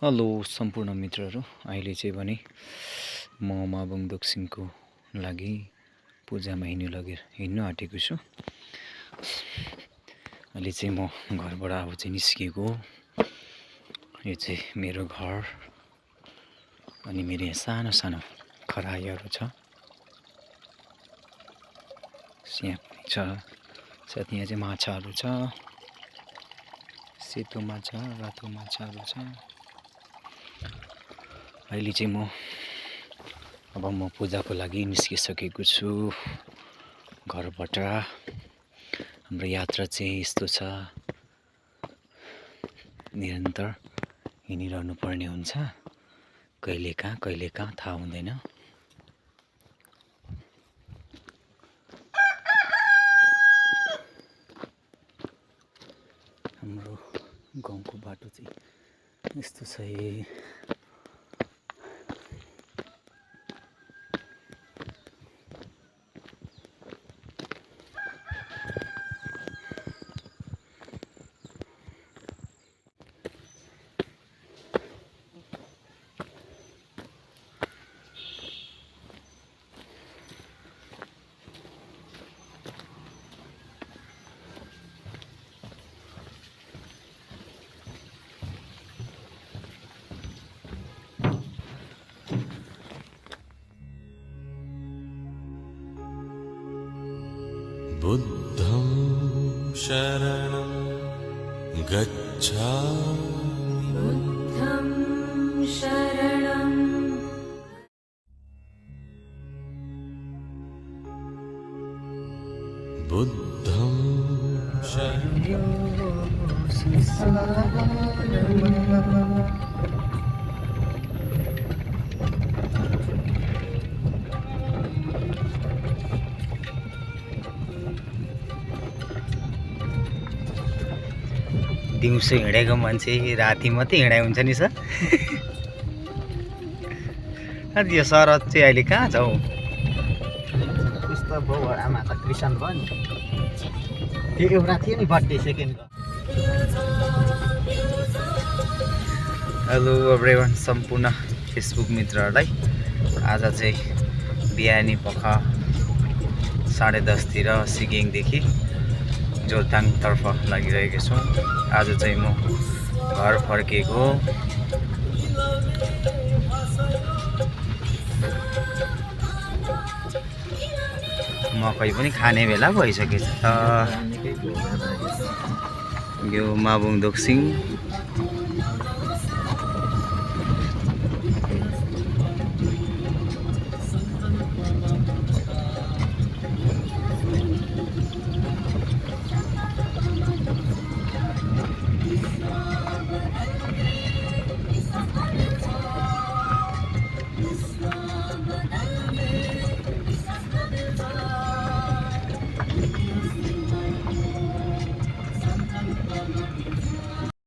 Hello सम्पूर्ण मित्रहरू, अहिले चाहिँ भने म माबुङ दोक्सिङको लागि पूजामा हिँड्नु आँटेको छु। अहिले चाहिँ म घरबाट अब चाहिँ निस्किएको। यो चाहिँ मेरो घर अनि मेरो यहाँ सानो सानो खरायोहरू छ। यहाँ पनि छ, साथ यहाँ चाहिँ माछाहरू छ, सेतो माछा, रातो माछाहरू छ। अहिले चाहिँ म पूजाको लागि निस्किसकेको छु घरबाट। हाम्रो यात्रा चाहिँ यस्तो छ, निरन्तर हिँडिरहनु पर्ने हुन्छ। कहिले कहाँ थाहा हुँदैन। हाम्रो गाउँको बाटो चाहिँ यस्तो छ। बुद्धं शरणं गच्छामि। बुद्धं शरणं बुद्धं शरणं दिउँसो हिँडेको मान्छे राति मात्रै हिँडाइ हुन्छ नि सर। यो शरद चाहिँ अहिले कहाँ छ हौ? त्यस्तो बाउ आमा त क्रिस्चियन भयो नि। त्यो एउटा थियो नि बर्थडे सेकेन्डको। हेलो एभ्रिवान, सम्पूर्ण फेसबुक मित्रहरूलाई आज चाहिँ बिहानी पख 10:30 तिर सिगिङदेखि जोरथाङतर्फ लागिरहेको छौँ। आज चाहिँ म घर फर्केको। मकै पनि खाने बेला भइसकेछ। यो माबुङ दोक्सिङ